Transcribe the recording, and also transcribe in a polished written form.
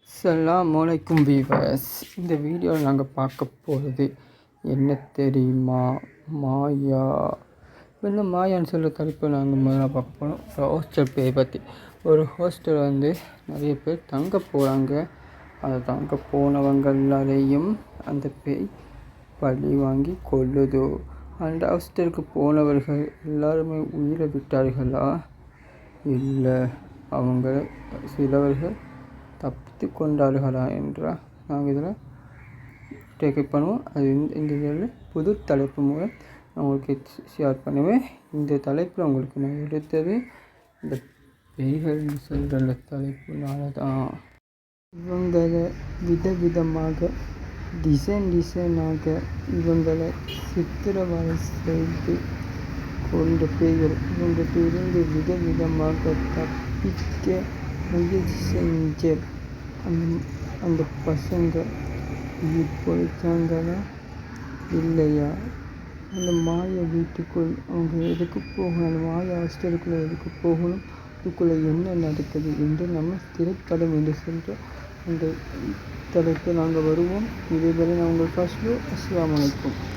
அஸ்ஸலாமு அலைக்கும் வீவர்ஸ். இந்த வீடியோவில் நாங்கள் பார்க்க போகிறது என்ன தெரியுமா? மாயா. இந்த மாயான்னு சொல்கிற தலைப்பை நாங்கள் முதல்ல பார்க்க போகிறோம். ஹாஸ்டல் பேயை பற்றி. ஒரு ஹாஸ்டல் நிறைய பேர் தங்க போகிறாங்க. அதை தங்க போனவங்க எல்லாரையும் அந்த பேய் பழி வாங்கி கொள்ளுதோ. அந்த ஹாஸ்டலுக்கு போனவர்கள் எல்லாருமே உயிரை விட்டார்களா? இல்லை, அவங்க சிலவர்கள் தப்பித்து கொண்டார்களா என்றால் நாங்கள் இதில் டேக்கப் பண்ணுவோம். அது இந்த இதில் புது தலைப்பு மூலம் நான் உங்களுக்கு ஷேர் பண்ணுவேன். இந்த தலைப்பில் உங்களுக்கு நான் எடுத்தது இந்த பேய்கள் சொல்கிற தலைப்புனால தான். இவங்களை விதவிதமாக டிசைனாக இவங்களை சித்திரவதை செய்து கொண்ட பேய்கள் இவங்கிட்டிருந்து விதவிதமாக தப்பிக்க முயற்சி செஞ்ச அந்த பசங்க உயிர் போயிட்டாங்களா இல்லையா? அந்த மாயா வீட்டுக்குள் அவங்க எதுக்கு போகணும்? அந்த மாயா ஹாஸ்டலுக்குள்ளே எதுக்கு போகணும்? அதுக்குள்ளே என்ன நடக்குது என்று நம்ம திரைப்படம் என்று சொல்கிற அந்த தலைப்பு நாங்கள் வருவோம். இதேபோல் நான் உங்கள் ஃபர்ஸ்ட். அஸ்ஸலாமு அலைக்கும்.